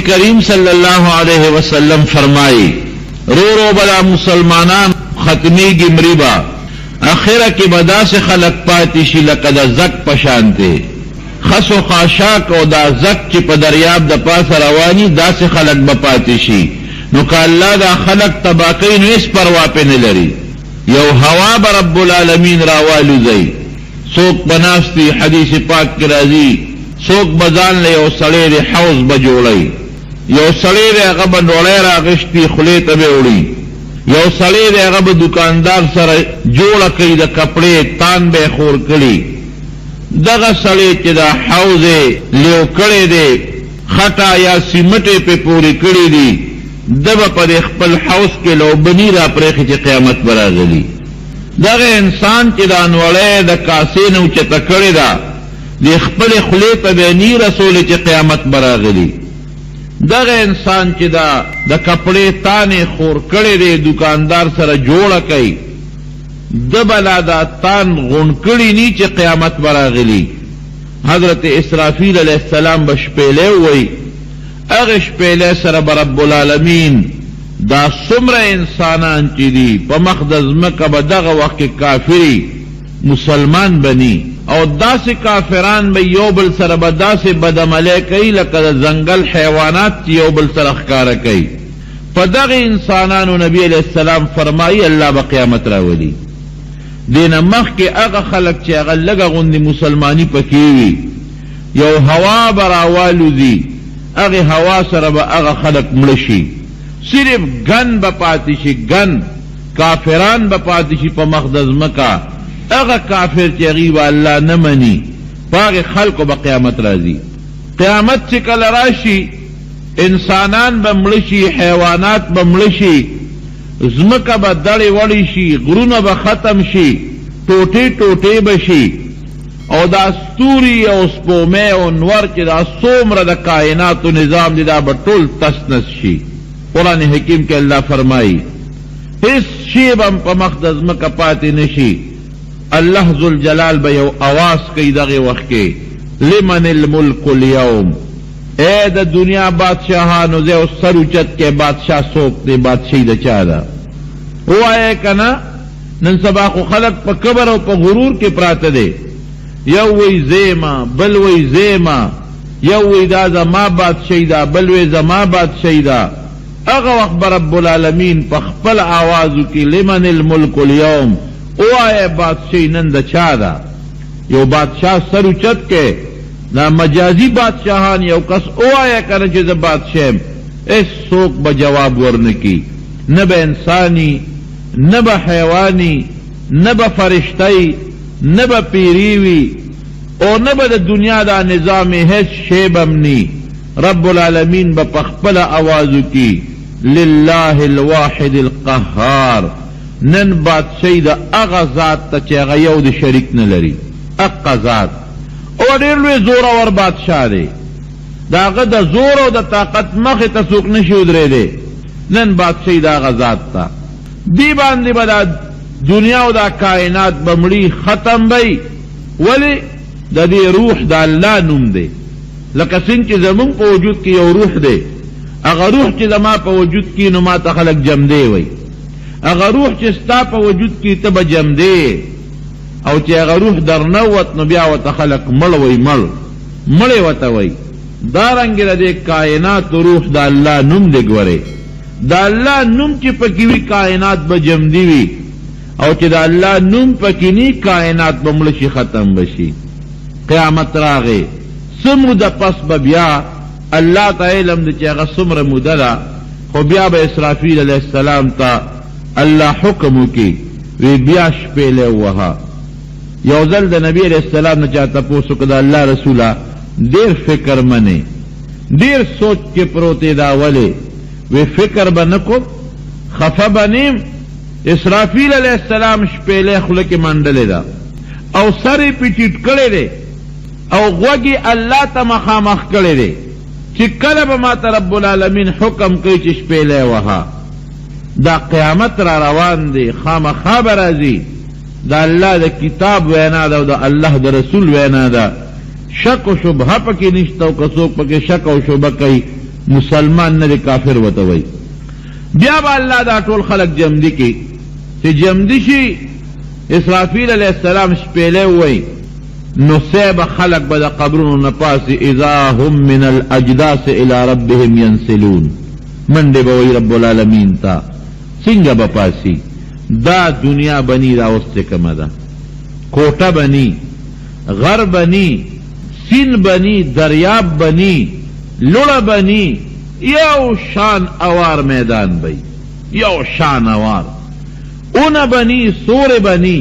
کریم صلی اللہ علیہ وسلم فرمائی رو رو بلا مسلمانان ختمی گی مریبا اخیرہ کی بدا سے خلق پاتی شی لقد زک پشانتے خس و خاشاک او دا زک چی پا دریاب دا پاس روانی دا سے خلق بپاتی شی نو کہ اللہ دا خلق تباقی نو اس پروا پہ نلری یو ہوا با رب العالمین راوالو زی سوک بناستی حدیث پاک کی رازی سوک بزان لے یو سڑے دے حوض بجوڑی یو سڑے دے اغب نوڑے را غشتی خلیت بے اڑی یو سڑے دے اغب دکاندار سر جوڑا کئی دا کپڑے تان بے خور کری دغا سڑے چی دا حوض لیو کڑے دے خطا یا سیمٹے پہ پوری کری دی دبا پر اخپل حوض کے لو بنی را پریخی چی قیامت برا گلی دغا انسان چی دا نوڑے دا کاسے نو چی تکڑی دا دی خپل خلیت بے نی رسول چی قیامت برا گلی دغه انسان چې دا کپڑے تانے خور کړي دي دکاندار سره جوړه کوي د بلا دا تان غون کړي نی چې قیامت براغلی حضرت اسرافیل علیہ السلام بشپیلے وئی اغه شپیلے سره رب العالمین دا څومره انسانان چې دي په مقدس مکه به دغه وخت کافری مسلمان بنی او داس کافران به یو بل سره به داسې بدعملی کوي لکه د ځنګل حیوانات چې یو بل سره ښکاره کوي په دغه انسانانو نبی علیہ السلام فرمایي الله به قیامت راولي دینه مخکې هغه خلک چې هغه لږه غوندې مسلمانی پکې وي یو هوا به راوالوځي هغې هوا سره به هغه خلک مړه شي صرف ګن به پاتې شي ګن کافران به پاتې شي په مقدس مکه اغا کافر چی غیب اللہ نمانی پاگ خلق با قیامت رازی قیامت چی کل راشی انسانان با ملشی حیوانات با ملشی زمکا با دڑی وڑی شی غرون با ختم شی ٹوٹے ٹوٹے بشی او دا ستوری او سپومے او نور چی دا سومر دا کائنات و نظام دی دا با طول تسنس شی قرآن حکیم کے اللہ فرمائی اس شیبم پا مقدس مکا پاتی نشی اللہ ذوالجلال با یو آواز کئی دغی وقت کے لمن الملک اليوم اے دا دنیا بادشاہانو دے او سر اچت کے بادشاہ سوک دے بادشاہی دا چاہ دا ہوا ہے کنا نن سبا خو خلق پا کبر او پا غرور کے پرات دے یو وی زیما بل وی زیما یو وی دا زما بادشاہی دا بل وی زما بادشاہی دا اغا وقت رب العالمین پا خپل آوازو کی لمن الملک اليوم او آئے بادشاہی نند چا دا یو بادشاہ سر اچت کے نا مجازی بادشاہان یو کس او آئے کرن چیز بادشاہم اس سوک بجواب ورنکی نب انسانی نب حیوانی نب فرشتائی نب پیریوی او نب دا دنیا دا نظام حیث شیبمنی رب العالمین با پخپل آوازو کی للہ الواحد القہار نن بادشاہی دا اغا ذات تا چه اغا یو دا شرک نلری اقا ذات او دیر لوی زور اور بادشاہ دے دا اغا دا زور او دا طاقت مخی تسوک نشود رے دے نن بادشاہی دا اغا ذات تا دی باندی با دا دنیا او دا کائنات بمڑی ختم بی ولی دا دی روح دا اللہ نم دے لکه سنگ چی زمون پا وجود کی یو روح دے اغا روح چی زما پا وجود کی نما تا خلق جم دے وی اگر روح چی ستا پا وجود کی تب جم دے او چی اگر روح در نوت نو بیا وتا خلق ملوی ملے وتا وی دارنگی را دے کائنات روح دا اللہ نم دے گورے دا اللہ نم چی پکیوی کائنات با جم دیوی او چی دا اللہ نم پکینی کائنات با ملشی ختم بشی قیامت راغے سمو دا پس با بیا اللہ تا علم دا چی اگر سمر مدلا خو بیا با اسرافیل علیہ السلام تا اللہ حکمو کی وی بیاش پیلے وہا یوزل دا نبی علیہ السلام نے چاہتا پوسو کدا اللہ رسولہ دیر فکر منے دیر سوچ کے پروتے دا ولے وی فکر بنکو خفا بنیم اسرافیل علیہ السلام شپیلے خلق مندلے دا او سری پی چیٹ کڑے دے او غوگی اللہ تا مخامخ کڑے دے چی کلب ماتا رب العالمین حکم کئی چی شپیلے وہا دا قیامت را روان دی خام خواب رازی دا اللہ دا کتاب وینا دا دا اللہ دا رسول وینا دا شک و شبہ پکی نشتا و کسوک پکی شک و شبہ کئی مسلمان نه کافر وته وای. بیا به الله دا ټول خلق جمدی کی چې جمدی شي اسرافیل علیہ السلام شپیله وای نو سیب خلق به د قبرونو نه پاسي اذا هم من الاجداث الى ربهم ينسلون. منډه به وای رب العالمین تا څنګه به پاسي دا دنیا بنی دا اوس کومه ده کوټه بنی غر بنی سین بنی دریاب بنی لوړه بنی یو شان اوار میدان بی یو شان اوار اون بنی سور بنی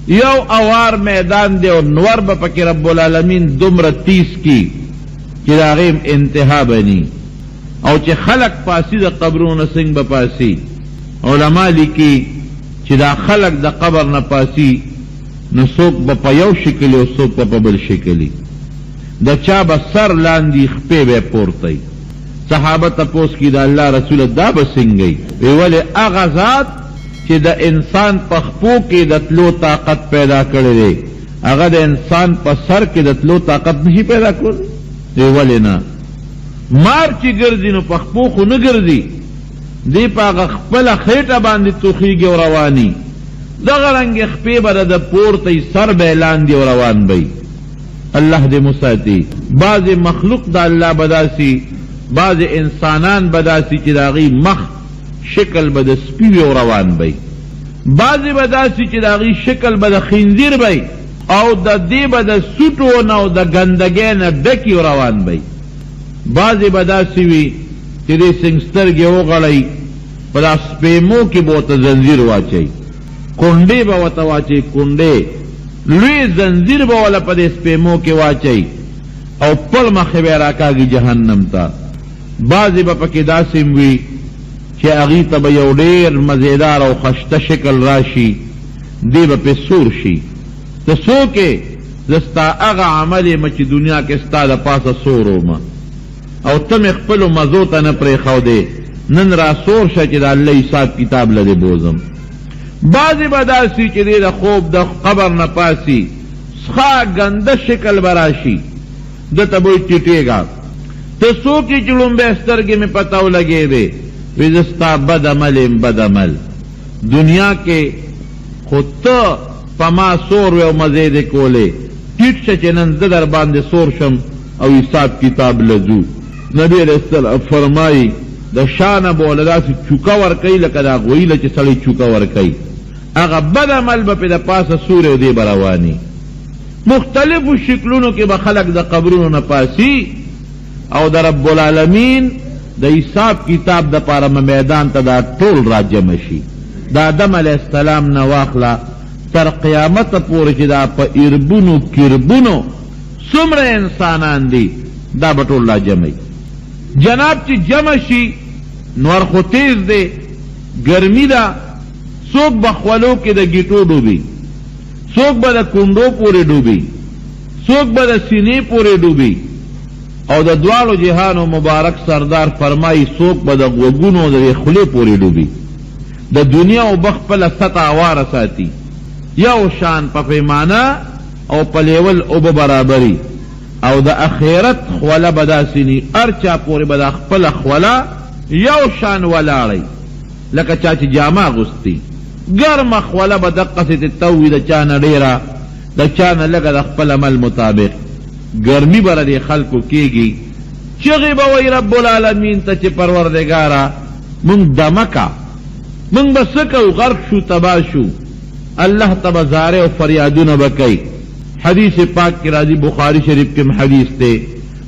یو اوار میدان دے اور نور با پکی رب العالمین دمر 30 کی چی دا غیم انتہا بنی او چی خلق پاسی دا قبرون سنگ با پاسی علماء لکی چی دا خلق دا قبر نپاسی نسوک با پا یو شکلی و سوک با پا بل شکلی دا چا با سر لاندی خپے بے پورتی صحابہ تپوس کی دا اللہ رسول دا بسنگی ویولی اغازات چی دا انسان پا خپو کی دا تلو طاقت پیدا کردے اغا دا انسان پا سر کی دا تلو طاقت نہیں پیدا کردے ویولی نا مار چی گردی نو پا خپو خو نگردی دی پا اغا خپلا خیٹا باندی توخیگی و روانی دا غرنگ خپی برا دا پورتی سر بیلان دی و روان بی. اللہ دے مساتی بعض مخلوق دا اللہ بداسی بعض انسانان بداسی چی داغی مخ شکل بدا سپیوی و روان بی بعض بداسی چی داغی شکل بدا خنزیر بی او دا دی بدا سوٹو نو دا گندگین ڈکی و روان بی بعض بداسی وی چی دی سنگستر گی او غلی پدا سپیمو کی بوتا زنزیر واچی کنڈے بوتا واچی کنڈے لوی زنزیر بولا پدے سپیمو کی واچی او پل مخبی راکاگی جہنم تا بعضی با پکی داسم وی چی اغیتا با یو دیر مزیدار او خشت شکل راشی دی با پی سور شی تسو کے زستا اغا عملی مچی دنیا کے ستا دا پاسا سورو ما او تم اخپلو مزوتا نپری خو دے نن را سور شا چی دا اللہ حساب کتاب لدے بوزم بعضی بداسی چی دی دا خوب دا قبر نپاسی سخا گند شکل براشی دا تبوی ٹیٹے گا تسو کی چلون بیسترگی میں پتاو لگے دے ویزستا بد عمل دنیا کے خود تا پما سور ویو مزید کولے ٹیٹ شا چنن زدر باندے سور شم او حساب کتاب لزو. نبی علیہ السلام فرمائی دا شان بولدا سی چوکا ورکی لکا دا غویل چی سلی چوکا ورکی اگا بد عمل با پی دا پاس سور و دے بروانی مختلف شکلونو کی بخلق دا قبرونو نپاسی او دا رب العالمین دا حساب کتاب دا پارا میدان تا دا طول را جمشی دا آدم علیہ السلام نواخلا تر قیامت پوری چی دا پا اربونو کربونو سمر انسانان دی دا بطول را جمعی جناب چی جمشی نور خو تیز دے گرمی دا سوک بخولو کی دا گیٹو ڈوبی سوک با دا کنڈو پوری ڈوبی سوک با دا سینے پوری ڈوبی او دا دوالو جہانو مبارک سردار فرمائی سوک با دا غوگونو دا خلے پوری ڈوبی دا دنیا او بخپل سطح وار ساتی یو شان پا پیمانا او پلیول او برابری او دا اخیرت خولا بدا سینی ارچا پوری بدا خپل خولا یو شان ولاړی لکه چاچی جامع غستی گرم خولا بدقه سی تتوی دا چانا ډیرا دا چانا لگا دا خپل عمل مطابق گرمی برا دی خلقو کیگی چغی بوی رب العالمین تا چی پروردگارا منگ دمکا منگ بسکو غرق شو تبا شو اللہ تبا زارے و فریادون بکی حدیث پاک کی راضی بخاری شریف کے حدیث تے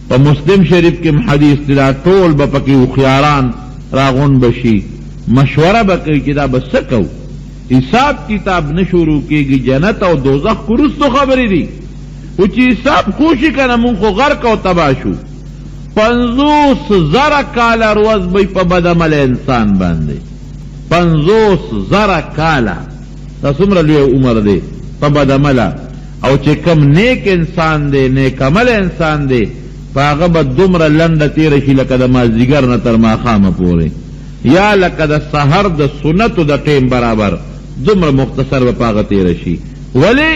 و مسلم شریف کے حدیث تے دا طول بپکی و خیاران راغون بشی مشورہ بکی چی دا بسکو حساب کتاب نشورو کیگی جنت او دوزخ کرستو خبری دی وچی حساب خوشی کنا من خو غرق او تباشو 50,000 کالا روز بی پا بدعمل انسان باندے 50,000 کالا تا سمرا لیو عمر دے پا بدعملا او چی کم نیک انسان دے نیک عمل انسان دے پا غبا دمرا لند تیرشی لکا دا مازدیگر نتر ما خام پورے یا لکا دا سحر دا سنت دا ٹیم برابر دمرا مختصر با پاغا تیرشی ولی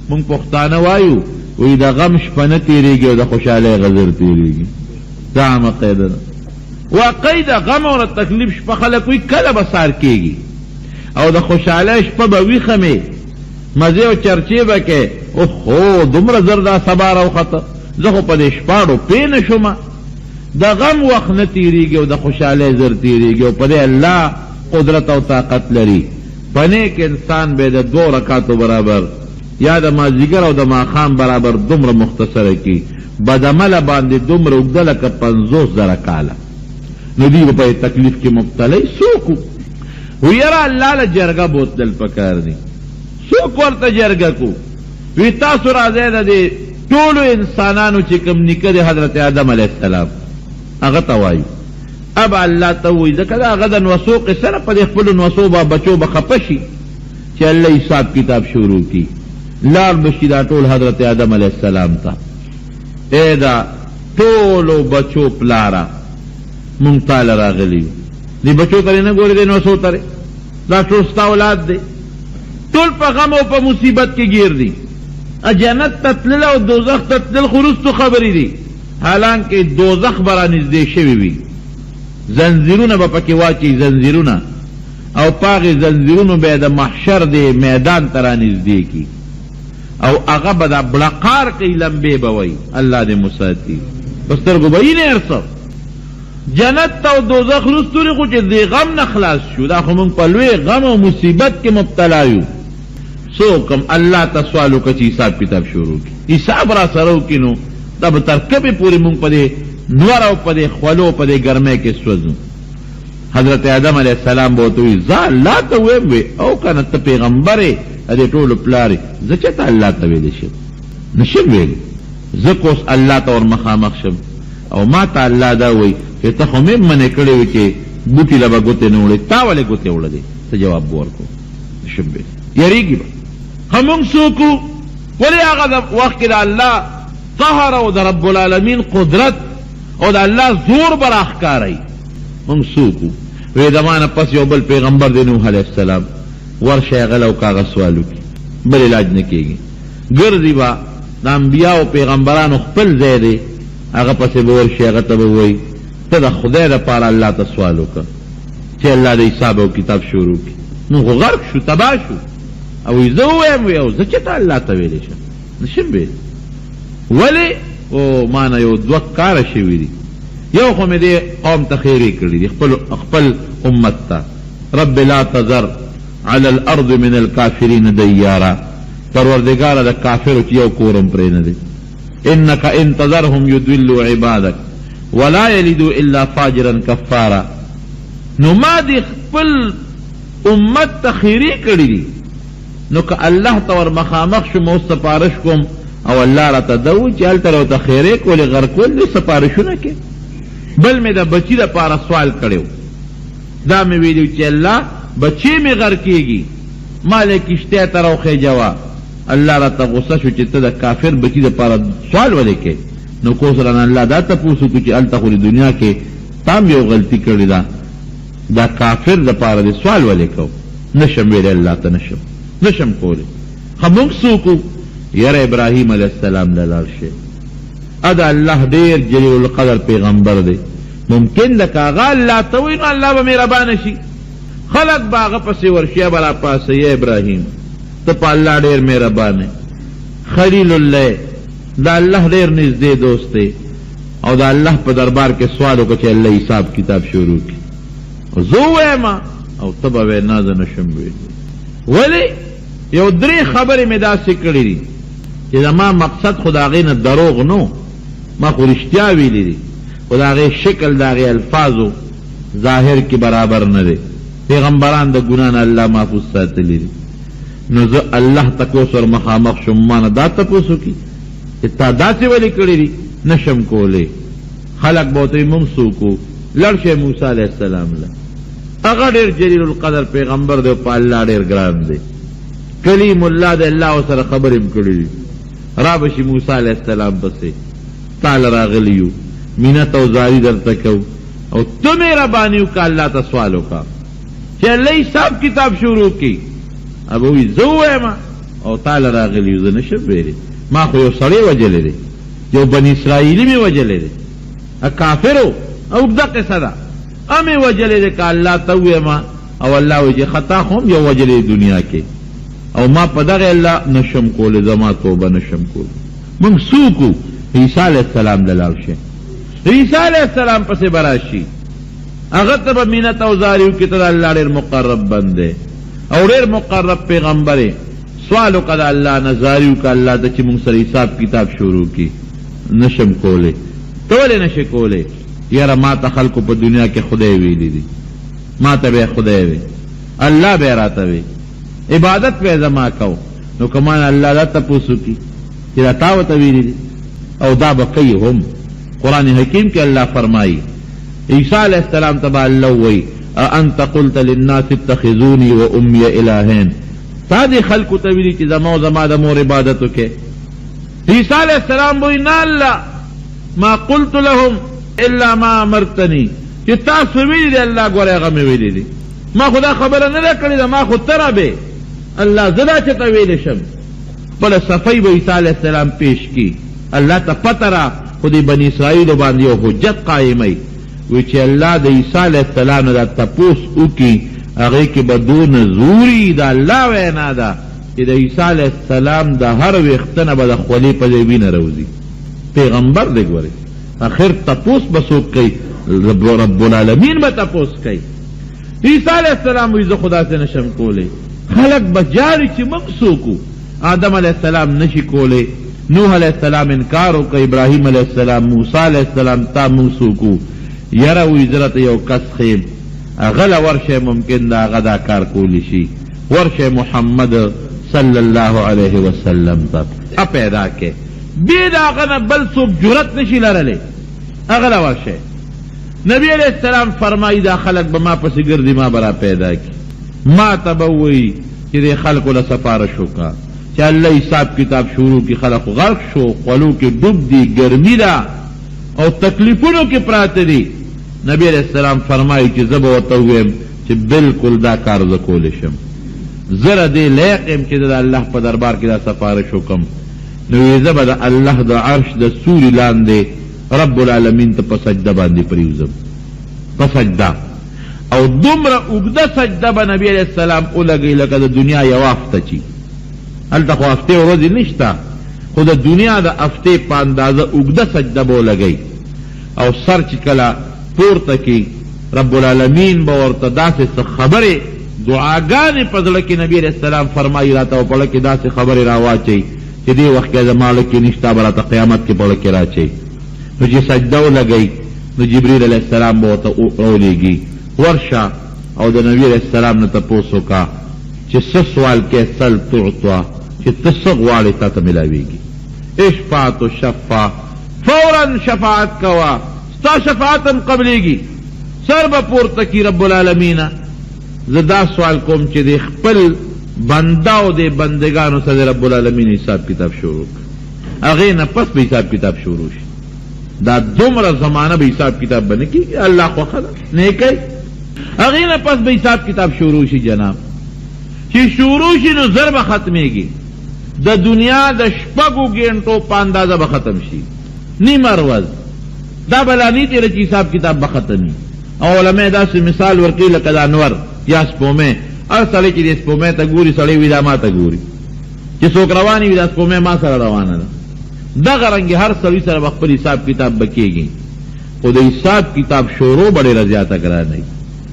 منگ پختانه وایو وی دا غم شپنه تیریگی و دا خوشحالی غزر تیریگی دا عامه قاعده ده. واقعي د غم او تکلیف شپه خلک وي کله به سار کېږي او د خوشحالۍ شپه به ویښه مې مزې او چرچې به کې اوهو دومره زر دا سبا راوخته زه خو په دې شپاړو پې نه شومه. د غم وخت نه تېرېږي او د خوشحالۍ زر تېرېږي او په دې الله قدرت او طاقت لري. په نیک انسان به د 2 رکعاتو برابر یا د مازدیګر او د ماښام برابر دومره مختصره کي، بدعمله باندې دومره اوږده لکه 50,000 کاله. نو دوی به په تکلیف کې مبتلا څوک و یاره الله له جرګه بوتلل پکار دي. څوک ورته جرګه کو؟ وی تاسو راځئ د دې ټولو انسانانو چې کوم نیکه دی حضرت آدم علیه السلام هغه ته وایو. اب الله ته وایي ځکه د هغه د نوسو قصه په دې خپلو نوسو به بچو به خفه شي چې الله حساب کتاب شروع کي. لار بشي دا ټول حضرت آدم علیه السلام ته ای دا ټولو بچو پلاره مونږ تاله راغلي یو. دې بچو ترې نه ګورې دې نوسو ترې دا ټول ستا اولاد دی. ټول په غم او په مصیبت کې گیر دي. جنت ته تلل او دوزخ ته تلل خو وروستو خبرې دي، حالانکه دوزخ به رانږدې شوي وي. زنځیرونه به پکې واچي، زنځیرونه او په هغې زنځیرونو به یې د محشر د میدان ته رانږدې کي او هغه به دا بړقار کوي، لمبې به وایي. الله دې مساتي په سترګو به یې نه هر څه. جنت ته او دوزخ وروستو خو چې دې غم نه خلاص شو، دا خو موږ په لوی غم او مصیبت کې مبتلا یو. څوک هم الله ته سوال وکړه چې حساب کتاب شروع کړي، حساب را سره وکړي نو دا به تر کبې پورې موږ په دې نور او په دې خولو او په دې ګرمۍ کې سوځو. حضرت آدم علیه السلام به ورته وایي زه الله ته ویم وی او که نه ته پیغمبر یې د دې ټولو پلار یې، زه چېرته الله ته ویلی شم؟ نشم ویلی. زه که اوس الله ته ور مخامخ شم او ما ته الله دا وایي چې ته خو مې منې کړی وي چې بوټي له به ګوتې نه وړې، تا ولې ګوتې وړلې؟ ته جواب به ورکړو. نشم ویلی. یېرېږي به. خو موږ څوک وو؟ ولې هغه د وخت کې د الله قهر او د رب العالمین قدرت او د الله زور به راښکاروي. موږ څوک وو؟ وی د ما نه پس یو بل پیغمبر دی نوح علیه السلام، ورشئ هغه له کاغذ سوال وکړي، بل علاج نه کېږي. ګرځي به د انبیاو پیغمبرانو خپل ځای دی، هغه پسې به ورشي، هغه ته به وایي ته د خدای دپاره الله ته سوال وکړه چې الله د حساب او کتاب شروع کړي. نو خو غرق شو، تباه شو. او زه ووایم وی او زه چېرته الله ته ویلی شم؟ نشم ویلی. ولې؟ او ما نه یو 2 کاره شوي دي. یو خو مې دې قوم ته خیرې کړي دي، خپل امت ته. رب لا تذر على الارض من الكافرین دیارا، پروردگاره د کافرو چې یو کورم پرې نه دی. انک ان تذرهم یضلوا عبادک ولا یلدوا الا فاجرا کفارا. نو ما دې خپل امت ته خیرې کړي دي، نو که الله ته ور مخامخ شم او سپارش کوم او الله راته دا وایي چې هلته راته خیرې کولې غرقول دي سپارشونه کې. بل مې د بچي دپاره سوال کړی، دا مې ویلي چې الله بچی مې غر کېږي، ما له کشتۍ ته راوخېجوه. الله راته غصه شو چې ته د کافر بچي دپاره سوال ولې کوې؟ نو کو سره نه الله دا تپوس وکړو چې هلته خو د دنیا کې تام یو غلطي کړې ده، دا کافر دپاره دې سوال ولې کوو؟ نشم ویلی الله ته، نشم کولی. خو موږ څوک وو؟ یاره ابراهیم علیه السلام له لاړ شئ. دا الله ډېر جلیل القدر پیغمبر دی. ممکن ده که هغه الله ته وایي نو الله به مهربانه شي، خلق به هغه پسې ورشي، به راپاسه یا ابراهیم ته په الله ډېر مهربانه، خلیل الله، دا الله ډېر نږدې دوست دی. او دا الله په دربار کې سوال وکړه چې الله حساب کتاب شروع کړي. زه ووایم او ته به وایې نه زه نشم ویلی. ولې؟ یو 3 خبرې مې داسې کړي دي چې زما مقصد خو د هغې نه دروغ نو، ما خو رښتیا ویلي دي، خو د هغې شکل د هغې الفاظو ظاهر کې برابر نه دی. پیغمبران د ګناه نه الله محفوظ ساتلی دي. نو زه الله تپوس ور مخامخ شم، ما نه دا تپوس وکړي چې تا داسې ولې کړي دي؟ نشم کولی. خلق به ورته وایي موږ څوک وو؟ لړ شئ موسی علیه السلام له، هغه ډېر جلیل القدر پیغمبر دی، په الله ډېر ګران دی، کلیم الله دی، الله ورسره خبرې هم کړي دي. را به شي موسی علیه السلام پسې، تاله راغلی یو، مینت او زاري درته کوو او ته مهرباني وکړه، الله ته سوال وکړه چې الله حساب کتاب شروع کړي. ابه وایي زه ووایم او تاله راغلی یو، زه نشم ویلی. ما خو یو سړی وجلی دی، یو بني اسرائیلي مې وجلی دی، کافرو او دا قصه دا امی وجلی دکا اللہ توی ما او اللہ وجه خطا خوم یو وجلی دنیا کے او ما پدغ اللہ نشم کول زما توبہ نشم کول من سوکو عیسیٰ علیہ السلام دلال شے عیسیٰ علیہ السلام پس براشی اغتب مینت او زاریو کتا اللہ ریر مقرب بندے او ریر مقرب پیغمبرے سوالو قد اللہ نزاریو کا اللہ دا چی منصر حساب کتاب شروع کی نشم کولے تولے نشے کولے یارا ما تا خلقو پا دنیا کے خدای ویلی دی ما تا بے خدای وی اللہ بے راتا وی عبادت بے زما کہو نو کمان اللہ دا تپوسو کی چیزا تاوتا ویلی دی او دا بقی ہم قرآن حکیم کے اللہ فرمائی عیسیٰ علیہ السلام تبا اللہ وی انت قلت للناس اتخذونی و امی الہین تا دی خلقو تاویلی چیزا مو زما دا مور عبادتو کے عیسیٰ علیہ السلام وی نا اللہ ما قلت لهم الا ما امرتنی کہ تاسو ویلی دی اللہ گورے غم ویلی دی ما خدا خبر نہ کړی دا ما خود ترا بے اللہ زدا چتا ویلی شم بل صفی و عیسیٰ علیہ السلام پیش کی اللہ تا پترا خودی بنی اسرائیل باندې او حجت قائمی وی چې الله د عیسیٰ علیہ السلام دا تپوس او کی هغه کې بدون زوری دا الله وینا دا چې د عیسیٰ علیہ السلام دا هر وختنه به د خولي په ځای وینه روزي پیغمبر دی ګوري اخر تپوس بسوک کئی رب العالمین با تپوس کئی عیسیٰ علیہ السلام ویزا خدا سے نشم کولے خلق بجاری چی مقصوکو آدم علیہ السلام نشی کولے نوح علیہ السلام انکارو کا ابراہیم علیہ السلام موسیٰ علیہ السلام تا موسوکو یرا ویزرت یو کس خیم اغلا ورش ممکن دا غدا کار کولی شی ورش محمد صلی اللہ علیہ وسلم تک پیدا کے بید آغنا بل سوک جرت نشی لرلے اغلا ورشے نبی علیہ السلام فرمائی دا خلق بما پسی گردی ما برا پیدا کی ما تبوئی کہ دے خلق لسفارشو کا چا اللہ حساب کتاب شروع کی خلق غرق شو قلو کی ڈب دی گرمی دا او تکلیفونو کی پرات دی نبی علیہ السلام فرمائی چی زب و تویم چی بالکل دا کار زکولشم زر دے لیقیم چی دا اللہ پا دربار کی دا سفارشو کم نوی زب دا اللہ دا عرش دا سوری لاندے رب العالمین تا پسجدہ باندی پریوزم پسجدہ او دمرا اگدہ سجدہ با نبی علیہ السلام اولگئی لکا دا دنیا یو آفتا چی حالتا خو افتے و روزی نشتا خود دنیا دا افتے پاندازہ اگدہ سجدہ با اولگئی او سر چکلا پورتا کی رب العالمین با ورطا دا سے خبرے دعاگان پزلکی نبی علیہ السلام فرمائی راتا و پڑکی دا سے خبر راوا چی کہ دی وقت کے زمالکی نشتا براتا قیامت کے پڑکی را چی نو جی سجدو لگئی نو جبریل علیہ السلام بہتا اولی گی ورشا او دا نبی علیہ السلام نے تپوسو کا چی سسوال کے سل تعطوا چی تسغوالی تا تملاوی گی اشفاعت و شفا فوراً شفاعت کوا ستا شفاعتم قبلی گی سر با پورتا کی رب العالمین زدا سوال کوم چی دی خپل بنداو دے بندگانو سا دے رب العالمین حساب کتاب شروع اغینا پس بھی حساب کتاب شروع شی دا دمرا زمانہ بھی حساب کتاب بنے کی اللہ کو خلق نیک ہے اغینا پس بھی حساب کتاب شروع شی جناب چی شروع شی نو ضرب ختمے گی دا دنیا دا شپگو گینٹو پاندازہ بختم شی نی مروز دا بلانی تیرے چی حساب کتاب بختمی علماء دا سے مثال ورقی لکد انور یا سپومے ار سڑے چی دے سپومے تا گوری سڑے وی دا ما تا گوری چی سوک روانی وی دا سپومے ما سر روانا دا دا غرنگی ہر سوی سر بخبر حساب کتاب بکے گی خود حساب کتاب شورو بڑے رضیاتہ کرا نہیں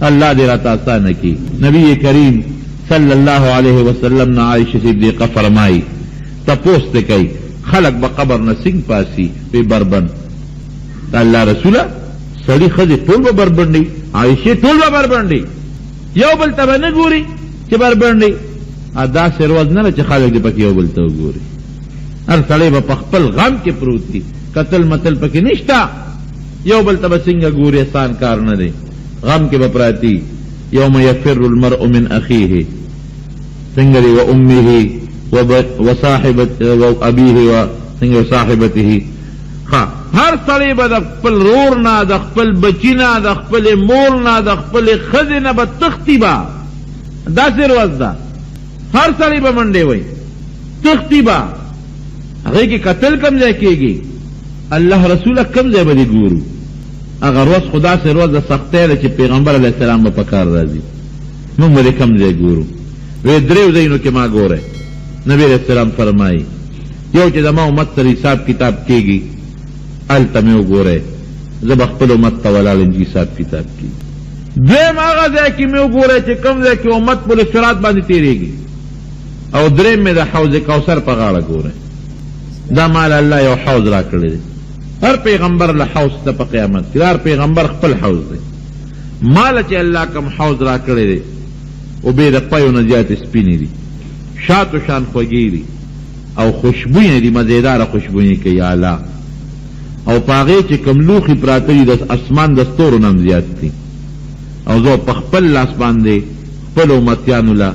اللہ دے رات آسان کی نبی کریم صلی اللہ علیہ وسلم نا عائشہ صدیقہ فرمائی تپوستے کئی خلق بقبر نسنگ پاسی پی بربن اللہ رسولہ سڑی خزی طول با بربنڈی عائشہ طول با بربنڈی یو بلتا با نگوری چی بربنڈی ادا سے روز نہ چی خالق دی پکی یو بلتا گوری ہر سڑے با پخپل غم کے پروت تھی قتل متل پکی نشتا یو بلتا با سنگا گوری آسان کار نہ دے غم کے بپراتی یوم یفر المرء من اخیه سنگری و امیه و صاحبت و ابیه و سنگر صاحبته ہر سڑے با دا خپل رورنا دا خپل بچینا دا خپل مورنا دا خپل خزنا با تختی با دا سر وزدا ہر سڑے با منڈے ہوئی تختی با اگر کی قتل کم جائے کی گی اللہ رسول کم جائے بدی گورو اگر روز خدا سے روز د سختۍ ده چې پیغمبر علیه السلام به په کار راځي. موږ به کم ځای ګورو. وی دریو ځایونو کې ما ګوره نبی علیه السلام فرمایي یو چې زما امت سره حساب کتاب کېږي هلته مې وګورئ زه به خپل امت ته ولاړ یم چې حساب کتاب کېږي. دویم هغه ځای کې مې وګورئ چې کوم ځای کې امت پل صراط باندې تېرېږي. او دریم مې د حوض کوثر په غاړه ګورئ. دا مال الله یو حوض را کړی دی. هر پیغمبر له حوض ته په قیامت کې هر پیغمبر خپل حوض دی. مال چې الله کوم حوض را کړی دی اوبې د پایو نه زیاتې سپینې دي، شاتو شان خوږې دي او خوشبویې دي، مزېداره خوشبویې کوي اعلی. او په هغې چې کوم لوښي پراته دي د اسمان د ستورو نه هم زیات دي. او زه په خپل لاس باندې خپل امتیانو له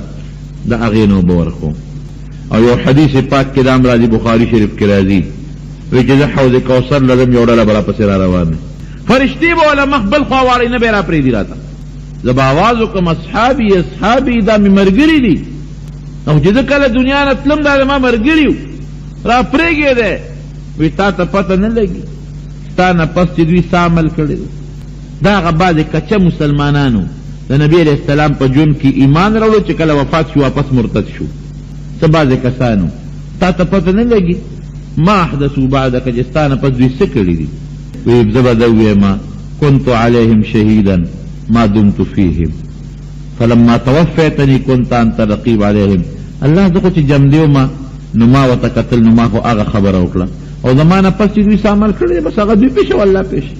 د هغې نه اوبه ورکوم. او یو حدیث پاک کې دا هم راځي بخاري شریف کې راځي وایي چې زه حوض کوثر لرم یو ډله به راپسې را روان وي، فرشتې به وله مخ بل خوا واړوي نه به یې را پرېږدي راته. زه به آواز وکړم اصحابي اصحابي دا مې ملګري دي او چې زه کله دنیا نه تلم دا زما ملګري وو را پرېږې دی. وایي تا ته پته نه لګي ستا نه پس چې دوی څه عمل کړی دی. دا هغه بعضې کچه مسلمانانو د نبي علیه السلام په ژوند کې ایمان راوړو چې کله وفات شو واپس مرتد شو. څه بعضې کسانو تا ته پته نه لګي ما احدثو بعدک چې ستا نه پس دوی څه کړي دي. وایي زه به ده ووایم كنت عليهم شهيدا ما دمت فيهم فلما توفيتني كنت انت رقيب عليهم. الله زه خو چې جمدې ومه نو ما ورته کتل نو ما خو هغه خبره وکړه او زما نه پس چې دوی څه عمل کړی دی بس هغه دوی پېښه والله پېښه.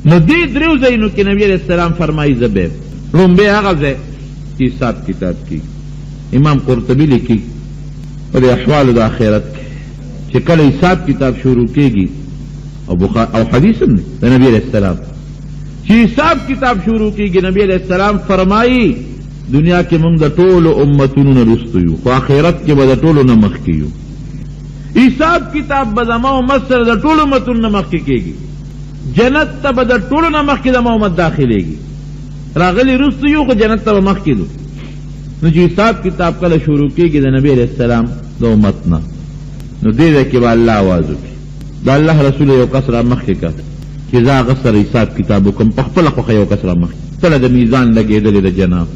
نو دې دریو ځایونو کې نبي علیه السلام فرمایي زه به لومبی هغه ځای چې حساب کتاب کېږي. امام قرطبي لیکي په دې احوالو د آخرت کې چې کله حساب کتاب شروع کېږي او حدیث هم دی د نبي علیه السلام چې حساب کتاب شروع کېږي نبي علیه السلام فرمایي دنیا کې موږ د ټولو امتونو نه وروسته یو خو آخرت کې به د ټولو نه مخکې یو. حساب کتاب به زما امت سره د ټولو امتونو نه مخکې کېږي. جنت ته به د ټولو نه مخکې زما امت داخلېږي. راغلي وروسته یو خو جنت ته به مخکې دو. نو چې حساب کتاب کله شروع کېږي د نبي علیه السلام د امت نه نو دې ځای کې به الله آواز وکړي د الله رسول یو کس را مخکې کړ چې زه هغه سره حساب کتاب وکړم په خپله خوښه یو کس را مخکې کله د میزان لګېدلې د جناب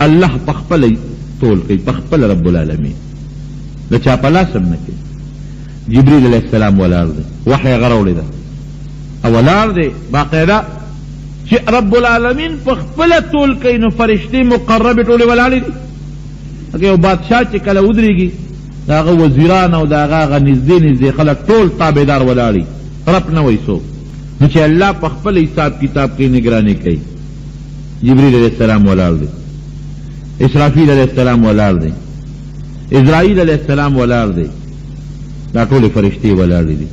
الله په خپله تول کوي په خپله رب العالمین د چا په لاس هم نه کوي. جبریل علیه السلام ولاړ دی وحی هغه راوړې ده او ولاړ دی باقاعده چې رب العالمین په خپله تول کوي نو فرشتې مقربې ټولې ولاړې دي. لکه یو بادشاه چې کله ودرېږي د هغه وزیران او د هغه نږدې نږدې خلک ټول تابعدار ولاړي رب نه وایي څوک. نو چې الله په خپل حساب کتاب کې نگراني کوي جبریل علیه السلام ولاړ دی، اسرافیل علیه السلام ولاړ دی، اسرائیل علیه السلام ولاړ دی، دا ټولې فرشتې ولاړې دي.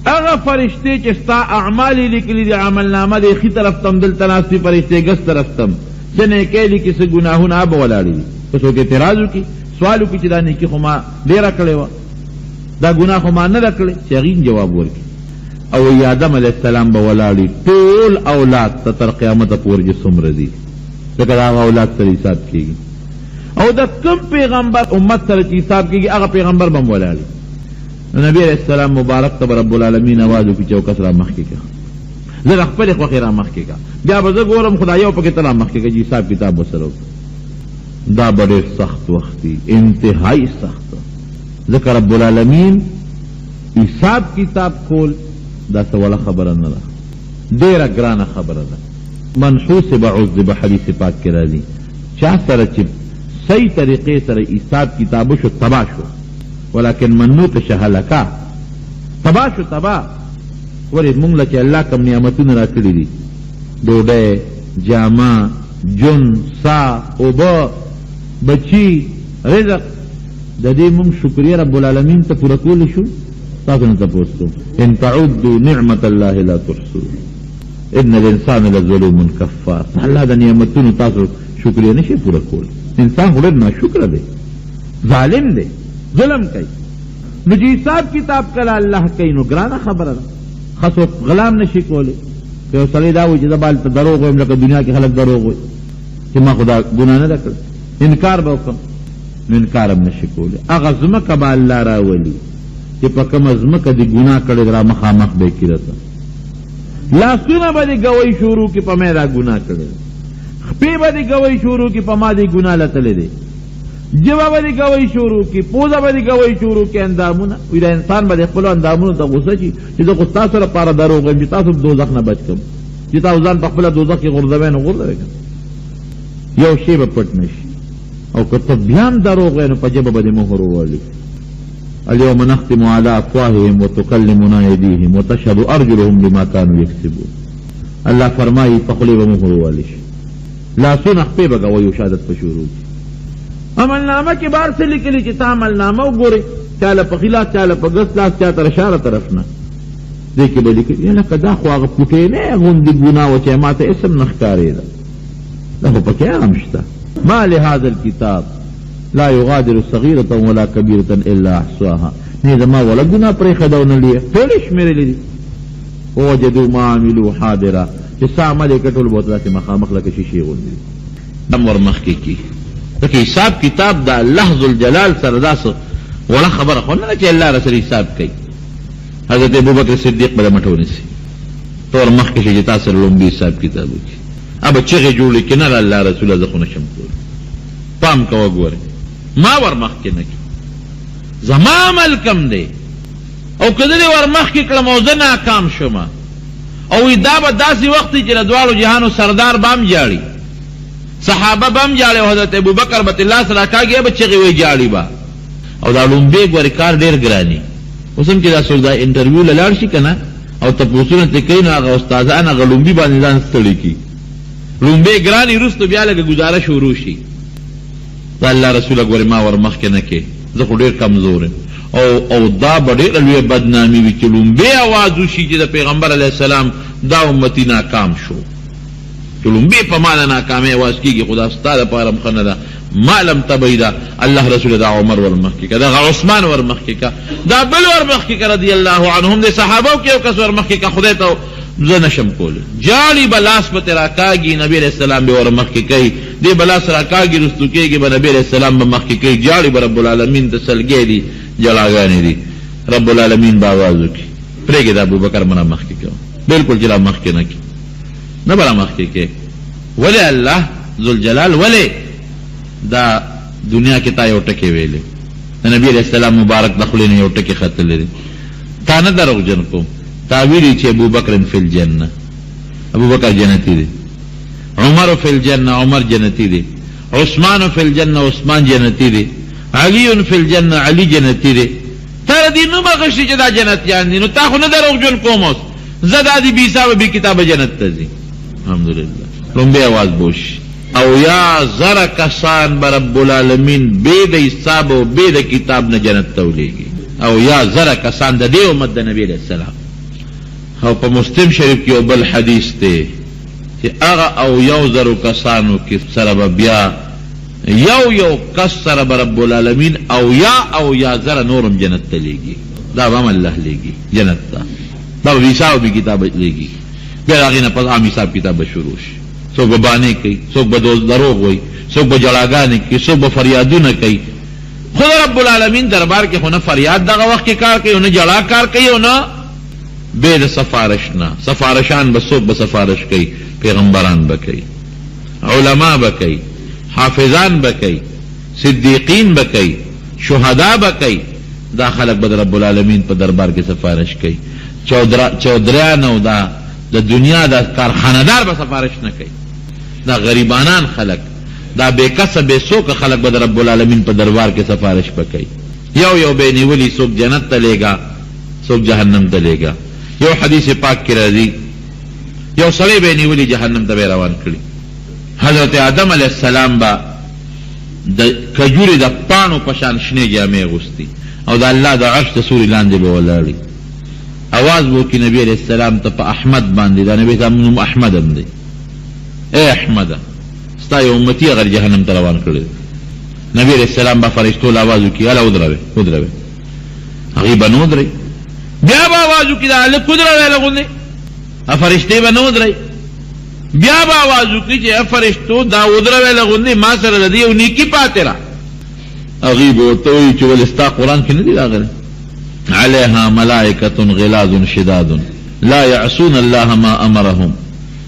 هغه فرشتې چې ستا اعمال یې لیکلي دي عملنامه د ښي طرف تم دلته ناستې فرشتې ګس طرف تم څه نیکۍ لیکي څه ګناهونه هغه به ولاړې دي. که څوک اعتراض وکړي سوال وکړي چې دا نیکي خو ما ډېره کړې وه دا ګناه خو ما نه ده کړې چې هغې جواب ورکړي. او آدم علیه السلام به ولاړي ټول اولاد ته تر قیامته پورې چې څومره دي ځکه د هغه اولاد سره حساب کېږي. او د کوم پیغمبر امت سره چې حساب کېږي هغه پیغمبر به هم ولاړي. نبی علیه السلام مبارک ته به رب العالمین آواز وکړي چې یو کس را مخکې کړه زه د خپلې خوښې را مخکې کړه بیا به زه ګورم خدای یو پکې ته را مخکې کړه چې حساب کتاب ورسره وکړه. دا به ډېر سخت وخت دی انتهایی سخت ځکه رب العالمین حساب کتاب کول دا څه وړه خبره نه ده ډېره ګرانه خبره ده. من حوسب عذب حدیث پاک کې راځي چا سره چې صحیح طریقې سره حساب کتاب شو تباه شو ولکن من نوقش هلکا تباه شو تباه. ولې مونږ له چې الله کوم نعمتونه را کړي دي ډوډۍ جامه جون سا اوبه بچی رزق د دې مونږ شکریه رب العالمین ته پوره کولی شو؟ تاسو نه تپوس کوم ان تعدوا نعمت الله لا تحصوها ان الانسان لظلوم کفار. الله د نعمتونو تاسو شکریه نشئ پوره کولی. انسان خو ډېر ناشکره دی ظالم دی ظلم کوي. نو چې حساب کتاب کله الله کوي نو ګرانه خبره ده. خاصو غلام نشي کولی که یو سړی دا وایي چې زه به هلته دروغ وایم لکه دنیا کې خلک دروغ وایي چې ما خو دا ګناه نه ده کړې انکار به وکړم نو انکار هم نشي کولی. هغه ځمکه به الله راولي چې په کومه ځمکه دې ګناه کړې را مخامخ به یې کړي لاسونه به دې ګوی شروع کی په مې دا ګناه کړی، خپې به دې ګوی شروع کی په ما دې ګناه لتلی دی، جبه به دې ګوی شروع کی، پوزه به دې ګوی شروع کی، اندامونه. وی دا انسان به د خپلو اندامونو ته غوسه شي چې زه خو ستاسو لپاره دروغ یم چې تاسو دوزخ نه بچ کړم، چې تاسو ځان په خپله دوزخ کې غورځوئ نو غورځوئ که یو شی به پټ نه شي. او که ته بیا هم دروغ وایې نو په ژبه به دې مهر ووهلي. اليوم نختم على افواههم وتكلمنا ايديهم وتشهد ارجلهم بما كانوا يكسبون. الله فرمایي په خولې به مهر ووهلی شي، لاسونه خپې به کوئ او شهادت په شروع کړي. عملنامه کې بار څه لیکلي چې تا عملنامه وګورئ، چاله په خلاف، چاله په ګس لاس، چا تر اشاره طرف نه، دې کې به لیکلي لکه دا خو هغه پوټینۍ غوندې ګناه وه چې ما ته اسم نه ښکارېده، دا خو پکې هم شته. ما لهذا الكتاب لا يغادر صغيرة ولا كبيرة الا احصاها. نه زما ولا ګناه پرېښده او نه لیه، ټولې شمېرلې دي. ووجدوا ما عملوا حاضرا، چې څه عمل یې کړ ټول به ورته داسې مخامخ لکه شیشې غوندې دم ورمخکې کي. لکه حساب کتاب دا الله ذوالجلال سره داسې وړه خبره خو نه ده چې الله رسول حساب کوي. حضرت ابوبکر صدیق به د مټ ونیسي، ته ورمخکې شي چې تا سره لومبي حساب کتاب وکړي. ابه چغې جوړې کړي نه الله رسوله زه خو نشم کولی. پام کوه ګورې ما ورمخکې نه کړي، زما عمل کم دی، او که زه دې ورمخکې کړم او زه ناکام شوم، او دا به داسې وخت چې د دواړو جهانو سردار به هم جاړي، صحابه به هم جاړي، او حضرت ابوبکر بیت الله سره کاږي به چغې وی جاړي به. او دا لومبې ګورې کار ډېر ګراني. اوس هم چې دا څوک دا انټرویو له لاړ شي که نه او تپوسونه ترې کوي نو هغه استادان هغه لومبي باندې ځان ستړي کړي. لومبې ګرانې وروسته بیا لږه ګزاره شروع شي. دا الله رسوله ګورې ما ورمخکې نه کې، زه خو ډېر کمزور یم. او دا به ډېره لویه بدنامي وي چې لومبې اواز وشي چې د پیغمبر علیه السلام دا امتي ناکام شو، چې لومبې په ما د ناکامۍ اواز کېږي، خو دا ستا دپاره هم ښه نه ده. ما لم تبی دا الله رسول دا عمر ورمخکې که، دا عثمان ورمخکې که، دا بل ورمخکې که رضی الله عنهم. د صحابو کې یو کس ورمخکې که، خدای ته زه نشم کولی. جاړي به لاس به ترې راکاږي، نبي علیه السلام به ورمخکې کوي، دې به لاس راکاږي رستو کېږي به نبي علیه السلام به مخکې کوي. جاړي به رب العالمین ته سلګۍ دي، جلاګانې دي، رب العالمین به آواز وکړي پرېږدې د ابوبکر به رامخکې کوه، بلکل چې رامخکې نه کړي، نه به رامخکې کوې. ولې الله ذوالجلال ولې دا دنیا کې تا یو ټکی ویلې، د نبي علیه السلام مبارک د خولې نه یو ټکی ختلی دی، تا نه دروغجن کوم، تا ویلي چې ابوبکر فی الجنه، ابوبکر جنتی دی، عمر فی الجنه، عمر جنتی دی، عثمان فی الجنه، عثمان جنتی دی، علی فی الجنه، علی جنتی دی. تر دې نوم اخیستي چې دا جنتیان دي، نو تا خو نه دروغجن کوم. اوس زه دا دي بې حسابه بې کتابه جنت ته ځي. الحمدلله لومبی اواز بوشي. او یا زره کسان به رب العالمین بې د حساب او بې د کتاب نه جنت ته ولیږي. او یا زره کسان د دې امت د نبي علیه السلام. او په مسلم شریف کې یو بل حدیث دی چې هغه او یو زرو کسانو کې سره به بیا یو کس سره به رب العالمین او یا زره نورم جنت ته لیږي. دا به هم الله لیږي جنت ته، دا به حساب بې کتاب لیږي. بیا د هغې نه پس عام حساب کتاب به شروع شي. څوک به بانې کوي، څوک به دروغ وایي، څوک به جړاګانې کوي، څوک به فریادونه کوي. خود رب العالمین دربار کې خو نه فریاد دغه وخت کې کار کوي، او نه جړا کار کوي، او نه بې د سفارش نه. سفارشان به څوک به سفارش کوي؟ پیغمبران به کوي، علما به کوي، حافظان به کوي، صدیقین به کوي، شهدا به کوي. دا خلق به رب العالمین په دربار کې سفارش کوي. چودریان او دا د دنیا د کارخانهدار به سفارش نه کوي. دا غریبانان خلق، دا بے کسه بے سوک خلق به رب العالمین په دربار کې سفارش وکړي. یو به نیولی، څوک جنت ته لیږه، څوک جهنم ته لیږه. یو حدیث پاک کې راځي یو سړی به نیولی جهنم ته به روان کړي. حضرت آدم علیه السلام به د کجورې د پاڼو په شان شنې جامې اغوستي، او د الله د عرش د سوري لاندې به ولاړي. اواز به وکړي نبي علیه السلام ته په احمد باندې، دا نبي صاحب نوم احمد هم دی. ای احمده، ستا یو امتي هغه جهنم ته روان کړی. نبی علیه السلام به فرشتو له اواز وکړي هله ودروئ. هغوی به نه ودروي. بیا به اواز وکړي دا هلک ودروئ هله غوندې، فرشتې به نه ودروي. بیا به اواز وکړي چې فرشتو دا ودروئ هله غوندې، ما سره د دې یو نیکي پاتې را. هغوی به ورته وایي چې ولې ستا قرآن کې نه دي راغلی؟ علیها ملائکة غلاظ شداد لا يعصون الله ما امرهم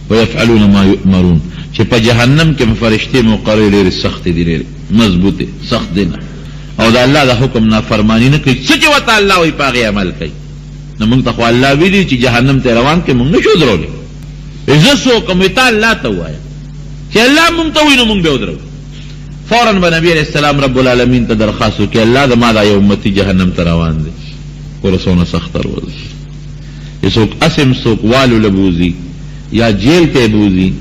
ويفعلون ما يؤمرون چې په جهنم کې فرشتي مقرر لري سخت دي لري مضبوطه سخت دي او دا الله د حکم نافرمانی نه کوي څه چې وته الله وي پاغي عمل کوي نو موږ ته الله ویلي چې جهنم ته روان کې موږ نشو درولې عزت سو کوم ته الله ته وایي چې الله موږ ته ویني نو موږ به ودرو فوراً به نبی علیہ السلام رب العالمین ته درخواست وکړي الله دا ما دا یو امتی جهنم ته روان دي ورسونه سخت ورځ یسوک اسم سوک والو لبوزي یا جیل ته بوزي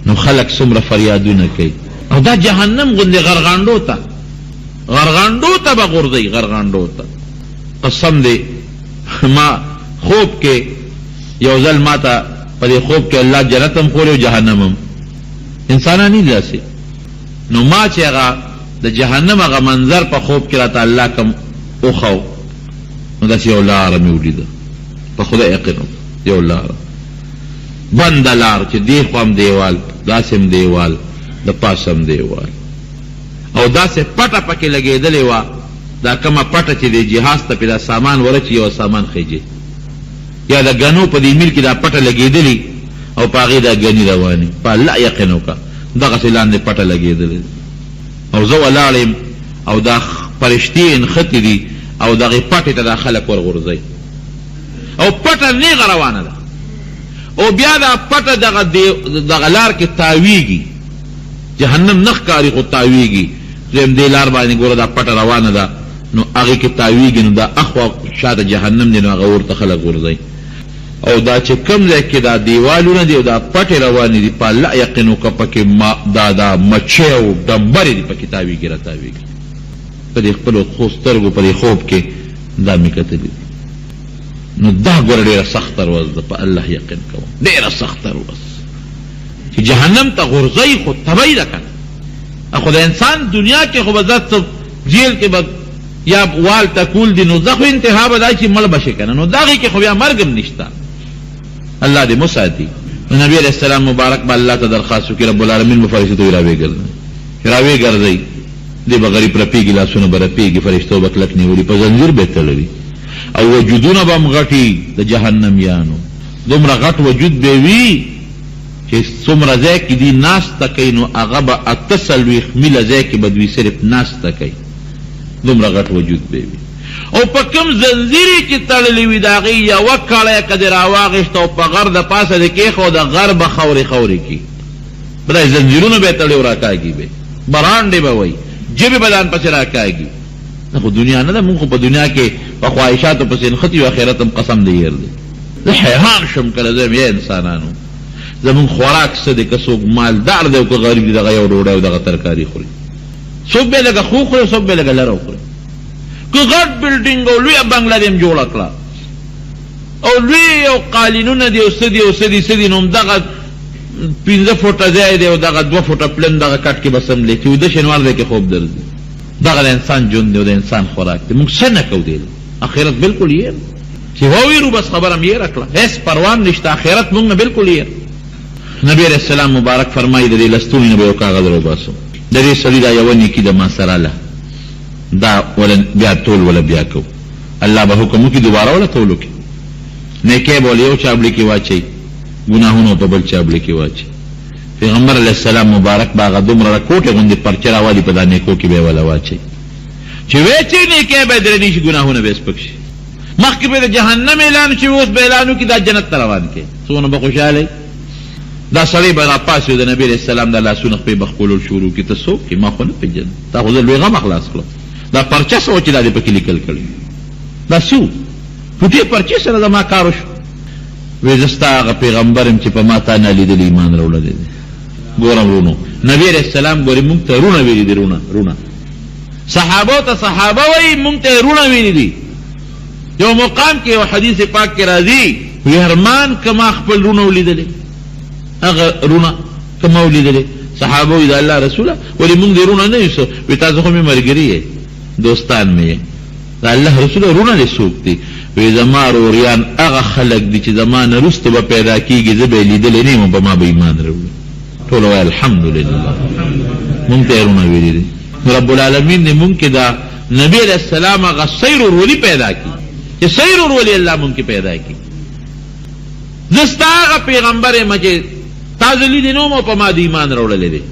نو خلق څومره فریادونه کوي او دا جهنم غوندې غرغاندو ته به غورځي غرغاندو ته قسم دی ما خوب کې یو ځل ما ته په دې خوب کې الله جنت هم خوري او جهنم هم انسانانی داسې نو ما چې هغه د جهنم هغه منظر په خوب کې راته الله کوم وخو نو داسې یو لاره مې ولیده په خدای یقین یو لاره بند لار چې دی خو هم دیوال داسې هم دیوال د پاس هم دیوال او داسې پټه پکې لګېدلې وه دا کومه پټه چې دی جهاز ته پې دا سامان ورچي یو سامان خیجي یا د ګنو په دې میل کې دا پټه لګېدلې او په هغې دا ګني روانې په الله یقین وکړه دغسې لاندې پټه لګېدلې او زه ولاړ یم او دا فرشتې نښتې دي او دغې پټې ته دا خلک ورغورځئ او پټه نیغه روانه ده او بیا دا پټه دغه لار کې تاویږي جهنم نه ښکاري خو تاویږي دویم دې لار باندې ګوره دا پټه روانه ده نو هغې کې تاویږي نو دا اخوا شاته جهنم دی نو هغه ورته خلک غورځئ او دا چې کوم ځای کې دا دیوالونه دي او دا پټې روانې دي په الله یقین وکړه پکې دا مچۍ او ډمبرې دي پکې تاویږي را تاویږي په دې خپلو سترګو په دې خوب کې دا مې کتلي نو دا ګوره ډېره سخته ورځ ده په الله یقین کوم ډېره سخته ورځ چې جهنم ته غورځئ خو تبۍ ده که نه خو د انسان دنیا کې خو به ذات جیل کې به یا وال تکول دي نو دا خو انتها به دا چې مړ به شي که نه نو د هغې کې خو بیا مرګ هم نشته الله دې مساتي نو نبی علیہ السلام مبارک به الله ته درخواست وکړي رب العالمین به فرشتو ته راویې ګرځي راویې ګرځئ دې به غریب رپېږي لاسونه به رپېږي فرشتو به کلک نیولي په زنځیر به تړلي او وجودونه به هم غټي د جهنمیانو دومره غټ وجود به وي چې څومره ځای کې دي ناسته کوي نو هغه به 48 میله ځای کې به دوی صرف ناسته کوي دومره غټ وجود به وي او په کوم زنځیرې چې تړلې وي د هغې یوه کړی که دې راواغېسته او په غر د پاسه دې کېښود د غر به خورې خورې کړي بدای زنځیرونه به یې تړلې او راکاږي به براندې به وایي جبې به ځان پسې راکاږي دا خو دنیا نه ده مونږ خو په دنیا کې په خواهشاتو پسې نښتي یو آخرت هم قسم دی هېر دی زه حیران شم کله زه یم یا انسانانو زمونږ خوراک څه دی که څوک مالدار دی او که غریب دی دغه یو ډوډۍ او دغه ترکاري خوري څوک به یې لږه خو خوري څوک به یې لږه لره وخوري که غټ بلډینګ او لویه بنګله دې هم جوړه کړه او لوی او قالینونه دي او څه دي او څه دي نو همدغه 15 فوټه ځای دی او دغه 2 فوټه پلن دغه کټ کې به سملی چې وده شنوار دی کې خوب درځي دغه د انسان ژوند دی او د انسان خوراک دی موږ څه نه کوو دی آخرت بالکل یې چې وویرو بس خبره مې یېره کړه هېڅ پروان نشته آخرت موږ نه بالکل یې نبی علیہ السلام مبارک فرمایي د دې لستونې نه به یو کاغذ راوباسو د دې سړي دا یوه نیکي ده ما سره له دا ولا بیا ټول ولا بیا کو الله به حکم وکړي دوباره ولا ټول وکړي نیکۍ به ول یو چابلي کې واچوي ګناهونه په بل چابلي کې واچوي پیغمبر علیه السلام مبارک به هغه دومره کوټې غوندې پرچه راوالي په دا نیکو کې به یې ولا واچوي چې ویچې نیکۍ به یې درنې شي ګناهونه به یې سپک شي مخکې به د جهنم اعلان شي اوس به اعلان وکړي دا جنت ته روان کړي څومره به خوشحاله دا سړی به راپاڅېد د نبي علیه السلام دا لاسونه خپې به ښکلول شروع کړي ته څوک یې ما خو نه پېژنم تا خو زه لوی غم خلاص کړم دا پرچه څه و چې دا دې پکې لیکل کړي دا څه و په دې پرچې سره زما کار وشو وایي زه ستا هغه پیغمبر یم چې په ما تا نه لیدلي ایمان راوړلی دی ګورم رونو نبي علیه السلام ګورې مونږ ته رونه ویلي دي رونه صحابو ته صحابه وایي مونږ ته رونه ویلي دي یو مقام کې یو حدیث پاک کې راځي وایي هرمان که ما خپل رونه ولیدلې هغه رونه که ما ولیدلې صحابه وایي د الله رسوله ولې مونږ دې رونه نه یوسو وایي تاسو خو مې ملګري یې دوستان مې یې د الله رسوله رونه دې څوک دي وایي زما روریان هغه خلک دي چې زما نه وروسته به پیدا کېږي زه به یې لیدلی نه یم په ما به ایمان راوړي ټول وایي الحمدلله مونږ ته یې رونه ویلي دي رب العالمین دې مونږ کې دا نبی علیه السلام هغه صحیح ورولي پیدا کړي چې صحیح ورولي الله مونږ کې پیدا کړي زستا هغه پیغمبر یم چې تا زه لیدی نوم او په ما د ایمان راوړلی دی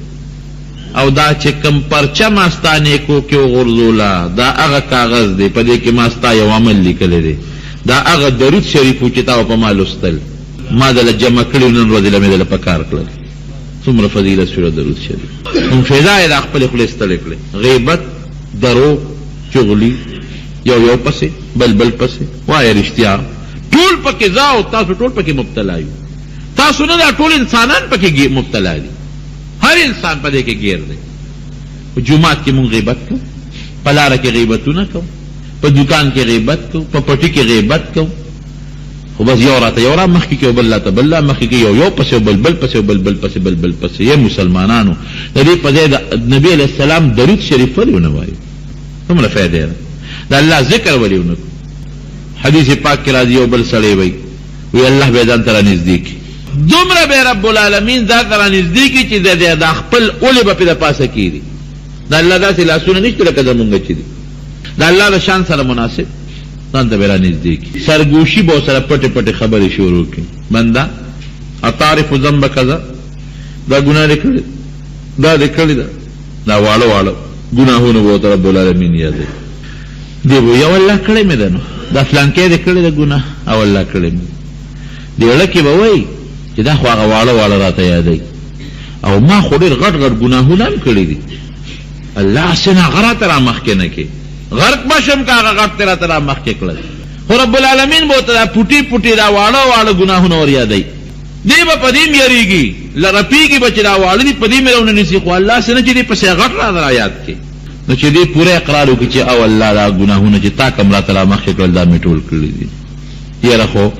او دا چې کم پرچه ما ستا نیکو کې وغورځوله دا هغه کاغذ دی په دې کې ما ستا یو عمل لیکلی دی دا هغه درود شریف و چې تا په ما لوستل ما دله جمع کړي نن ورځې له مې دله په کار کړل څومره فضیلت شوله درود شریف نو فضا یې د خپلې خولې ستړې کړې غیبت دروغ چغلي یو پسې بل پسې وایه رښتیا ټول پکې ځه او تاسو ټول پکې مبتلا یو تاسو نه دا ټول انسانان پکې مبتلا دي هر انسان په دې کې ګیر دی په جومات کې مونږ غیبت کوو په لاره کې غیبتونه کوو په دکان کې غیبت کوو په پټي کې غیبت کوو خو بس یو راته یو را مخکې کې بل راته بل را مخکې کې یو پسې بل پسې بل پسې یې مسلمانانو د دې په ځای د نبي علیه السلام درود شریف ولې ونه وایو څومره فایده ده د الله ذکر ولې ونه کوو حدیث پاک کې راځي یو بل سړی وی الله به ځان ته رانږدې کړي دومره به رب العالمین ځان ته رانږدې کړي چې د خپل اولې به پې د پاسه کېږي د الله داسې لاسونه نشته لکه زمونږ چې دي د الله د شان سره مناسب ځان ته به رانږدې کړي سرګوشي به ورسره پټې پټې خبرې شروع کړي بنده اتعرف ذنب کذا دا ګناه دې کړې دا دې کړې ده دا واړه ګناهونه به ورته رب العالمین یادوي دی به یو الله کړی مې ده نو دا فلانکې دې کړې ده ګناه او الله کړی مې دی زړه کې به وایي چې دا خو هغه واړه راته یادوي او ما خو ډېر غټ ګناهونه هم کړي دي الله هسې نه هغه راته را مخکې نه کې غرق به شم که هغه غټ راته را مخکې کړل خو رب العالمین به ورته دا پوټي دا واړه ګناهونه ور یادوي دی به په دې م یېرېږي رپېږي به چې دا واړه دي په دې مې راونه نیسي خو الله هسې نه چې دې پسې غټ را یاد کې نو چې دې پوره اقرار وکړي چې او الله دا ګناهونه چې تا کوم راته را مخکې کړل دا مې ټول کړي دي یاره خو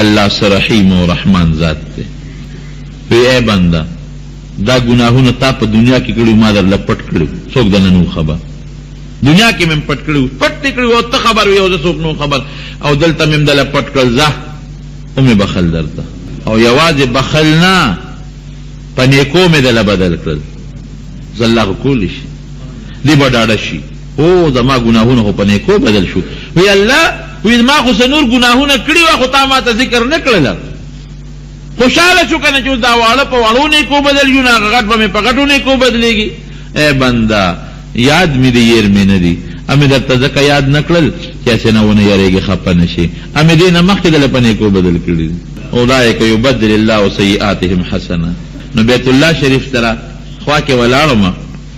الله سره رحیم او رحمان ذات دی وی ای بنده دا ګناهونه تا په دنیا کې کړي ما درله پټ کړي څوک دنه نو خبر دنیا کې مې پټ کړي او ته خبر وي او زه څوک نو خبر او دلته مې دله پټ کړل ځه او مې بخل درته او یوازې بخل نه په نیکو مې دله بدل کړل زه الله کولی شي دی به ډاډه شي او زما ګناهونه خو په نیکو بدل شو وی الله وی ما خو څه نور ګناهونه کړي وه خو تا ما ته ذکر نه کړله خوشحاله شو که نه چې دا واړه په واړو نیکو بدل شو نه هغه غټ به مې په غټو نیکو بدلېږي ای بنده یاد مې دی ير مې نه دي امې درته ځکه یاد نه کړل چې هسې نه ونه یارېږي خفه نه شي امې دې نه مخکې دله په نیکو بدل کړي دي اولئک یبدل الله سیئاتهم حسنات نو بیت الله شریف سره خوا کې ولاړم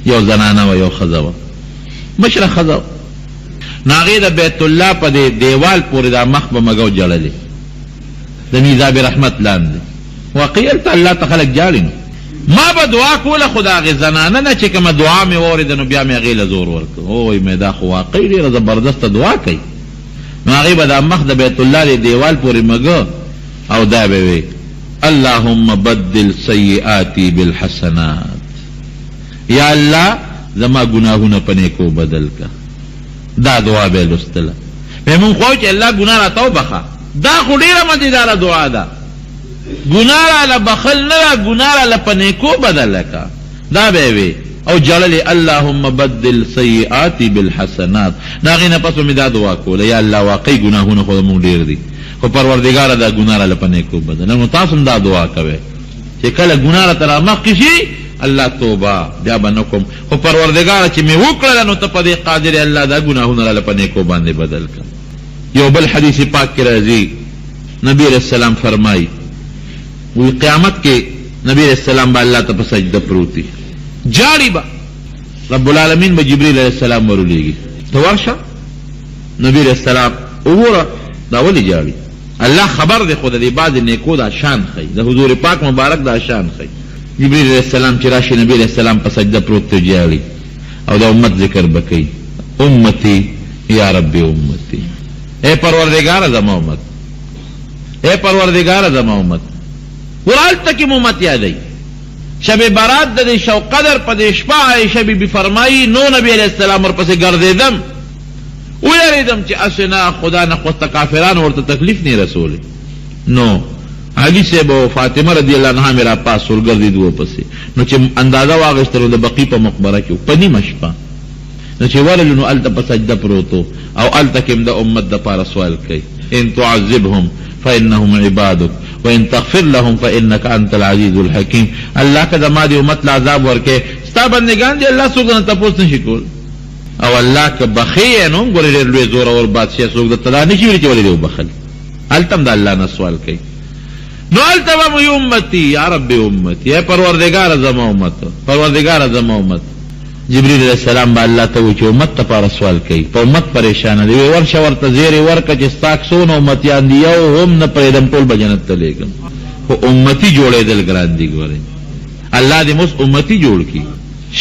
یو زنانه و یو ښځه وه مشره ښځه نو هغې د بیت الله په دې دیوال پورې دا مخ به مګو جړلی د میزاب رحمت لاندې واقعي هلته الله ته خلک جاړي نو ما به دعا کوله خو د هغې زنانه نه چې کومه دعا مې واورېده نو بیا مې هغې له زور ورکړ اوی مې دا خو واقعي ډېره زبردسته دعا کوي نو هغې به دا مخ د بیت الله د دیوال پورې مګه او دا به وی اللهم بدل سیئاتی بالحسنات یا الله زما ګناهونه په نیکو بدل کا دا دعا به لوستله مونږ خو چې الله ګناه راته وبخه دا خو ډېره مزیداره دعا ده ګناه راله بخل نه ده ګناه راله په نیکو بدله کا دا به وي او جړلې اللهم بدل سیئاتی بالحسنات د هغې نه پس به مې دا دعا کوله یا الله واقعي ګناهونه خو زمونږ ډېر دي خو پروردګاره دا ګناه راله په نیکو بدله نو تاسو هم دا دعا کوئ چې کله ګناه راته را مخکې شي الله توبه بیا به نه کوم خو پروردګاره چې مې وکړله نو ته په دې قادر الله دا ګناهونه راله په نیکو باندې بدل کړه یو بل حدیث پاک کې راځي نبی علیہ السلام فرمایي وی قیامت کې نبی علیہ السلام به الله ته په سجده پروتي جاړي به رب العالمین به جبریل علیہ السلام ورولېږي ته ورشه نبی علیہ السلام وګوره دا ولې جاړي الله خبر دی خو د دې بعضې نیکو دا شان ښیي د حضور پاک مبارک دا شان ښیي جبریل علیہ السلام چې راشي نبی علیہ السلام په سجده پروت ته جاړي او د امت ذکر به کوي امتی یا رب امتی اے پروردگار زما امت اے پروردگار زما امت ورالته کې امت یادوي شب برات د شو قدر په دې شپه عایشه بیبي فرمایي نو نبی علیہ السلام ورپسې ګرځېدم ویریدم چې اسنا خدا نه خو کافران ورته تکلیف نه رسولي نو علي صاحب او فاطمه رضی الله عنها میرا پاس ورګرځېد ورپسې نو چې اندازه واغېستلو د بقي په مقبره کې په نیمه شپه نو چې ورلو نو هلته په سجده پروتو او هلته کې هم د امت دپاره سوال کوي ان تعذبهم فانهم عبادك وان تغفر لهم فانك انت العزیز الحکیم. الله که زما دی امت لا عذاب ورکه ستا بندگان دی الله څوک نه تپوس نشي کول. او الله که بخي نو ګورې ډېر لوی زور اور بادشاہ څوک د تدا نشي ویل چې ولې دی بخل. التم د الله نه سوال کوي. نو التم ای امتی یا رب امتی، اے پروردگار زما امت، پروردگار زما امت. جبريل علیہ السلام با الله ته وی چې امت ته پر سوال کوي، په امت پریشان دی، ورشه ورته زیر ورکه چې ستاک سونه امتیان دی او هم نه پرېدم ټول به جنت ته لېږم. خو امتی جوړېدل ګران دي. ګورئ الله دې موږ امتی جوړ کړي.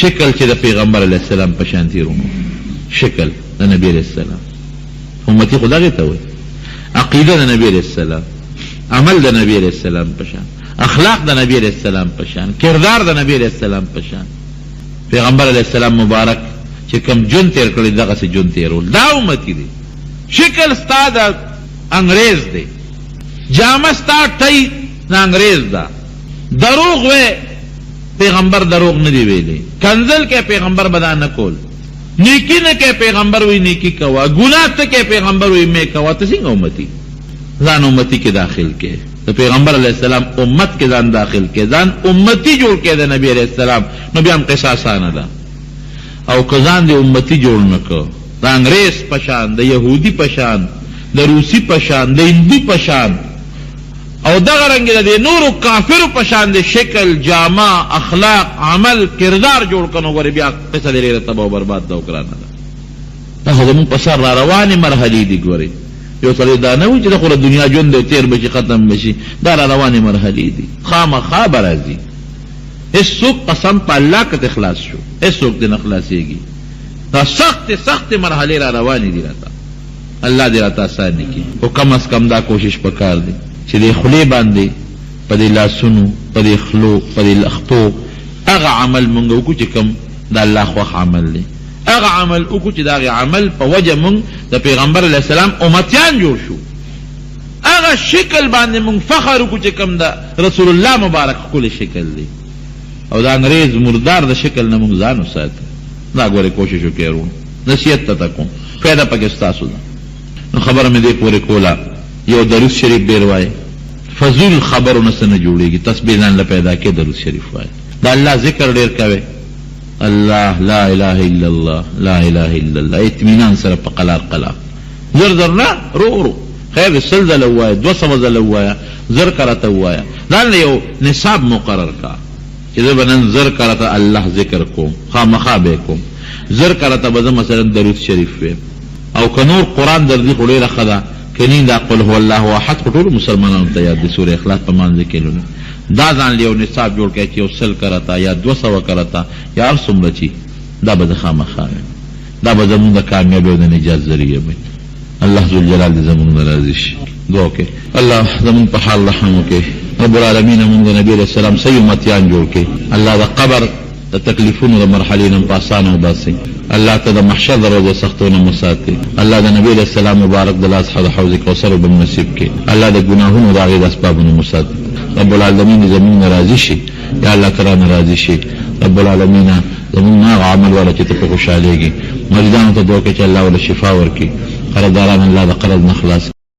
شکل چې د پیغمبر علیه السلام په شان تېرونو، شکل د نبی علیه السلام. امتی خو دغې ته وایي عقیده د نبی علیه السلام، عمل د نبی علیه السلام په شان، اخلاق د نبی علیه السلام په شان، کردار د نبی علیه السلام په شان. پیغمبر علیہ السلام مبارک چې کوم جون تیر کړی دغسې جون تیرول، دا امتی دی. شکل ستا د انګریز دی، جامه ستا ټی د انګریز ده. دروغ وی پیغمبر دروغ نه دی ویلی، کنزل کې پیغمبر بدا نه کول، نیکی نه کې پیغمبر وی نیکی کوا، ګناه ته کې پیغمبر وی مې کوا. ته څنګه امتی ځان امتی کې داخل کې د پیغمبر علیہ السلام امت کې ځان داخل کې ځان امتی جوړ کې د نبی علیہ السلام. نو بیا هم قصاصانه ده. او که ځان د امتی جوړ نه کړ د انګریز پشان، د یهودي پشان، د روسی پشان، د هندو پشان، او دغه رنګ د نورو کافرو پشان د شکل، جامه، اخلاق، عمل، کردار جوړ کنو غوري بیا قصه ډیره تباہ او برباد ده او ګرانه ده. دا خو زموږ په سر را روانې مرحلې دي. ګورئ یو سړی دا نه وي چې د خو دنیا ژوند دی تیر بشي ختم بشي، دا را روانې مرحلې دي. خامخا به راځي. هېڅوک قسم په الله که خلاص شو هېڅوک دې نه خلاصېږي. دا سختې مرحلې را روانې دي. راته الله دې راته اسانې کړي. خو کم از کم دا کوشش پکار دی چې دې خولې باندې په دې لاسونو، په دې خلو، په دې لښتو هغه عمل مونږ وکړو چې کوم د الله خوښ عمل دی. هغه عمل وکړو چې د هغې عمل په وجه مونږ د پیغمبر علیه السلام امتیان جوړ شو. هغه شکل باندې مونږ فخر وکړو چې کوم د رسول الله مبارک ښکلی شکل دی. او د انګریز مردار د شکل نه مونږ ځان وساتو. دا ګورې کوشش وکړئ ورونو، نصیحت ته کوم، فایده پکې ستاسو ده. نو خبره مې دې پورې کوله. یو درود شریف ډېر وایي، فضول خبرو نه څه نه جوړېږي. تسبیح ځان له پیدا کې درود شریف وایي. د الله ذکر ډېر کوئ. الله لا اله الا الله لا اله الا الله. اطمینان سره په قلار قلار، زر زر نه، رو خیر سل ځله ووایه، 200 ځله ووایه، زر کرته ووایه. ځان یو نصاب مقرر کا چې زه به نن زر کرته الله ذکر کوم، خامخا به کوم. زر کرته به زه مثلا درود شریف ویم. او که نور قرآن در دې خو ډېره ښه ده، کنی دا قل هو الله احد خو ټولو مسلمانانو ته یاد دي. سورې اخلاص په مانځه کې لولو. دا ځان له یو نصاب جوړ کړئ چې یو 100 کرته یا 200 کرته یا هر څومره چې دا به زه خامخا ویم. دا به زمونږ د کامیابۍ او د نجات ذریعه وي. الله ذوالجلال دې زمونږ نه راضي شي. دعا وکړئ الله زمونږ په حال رحم وکړي. رب العالمین مونږ د نبي علیه السلام صحیح امتیان جوړ کړي. الله د قبر د تکلیفونو د مرحلې نه په اسانه وباسي. الله ته د محشر دروازې سختونه مو ساتي. الله د نبي علیه السلام مبارک د لاس څخه د حوض کوثر به نصیب کړي. الله د ګناهونو د هغې د اسبابونو مو ساتي. رب العالمین زمونږ نه راضي شي. یا الله تعالی نه راضي شي. رب العالمین زمونږ هغه عمل والا چې ته په خوشحالېږي. مریضانو ته دعا کوي چې الله وله شفا ورکړي. قرضداران الله د قرض نه خلاص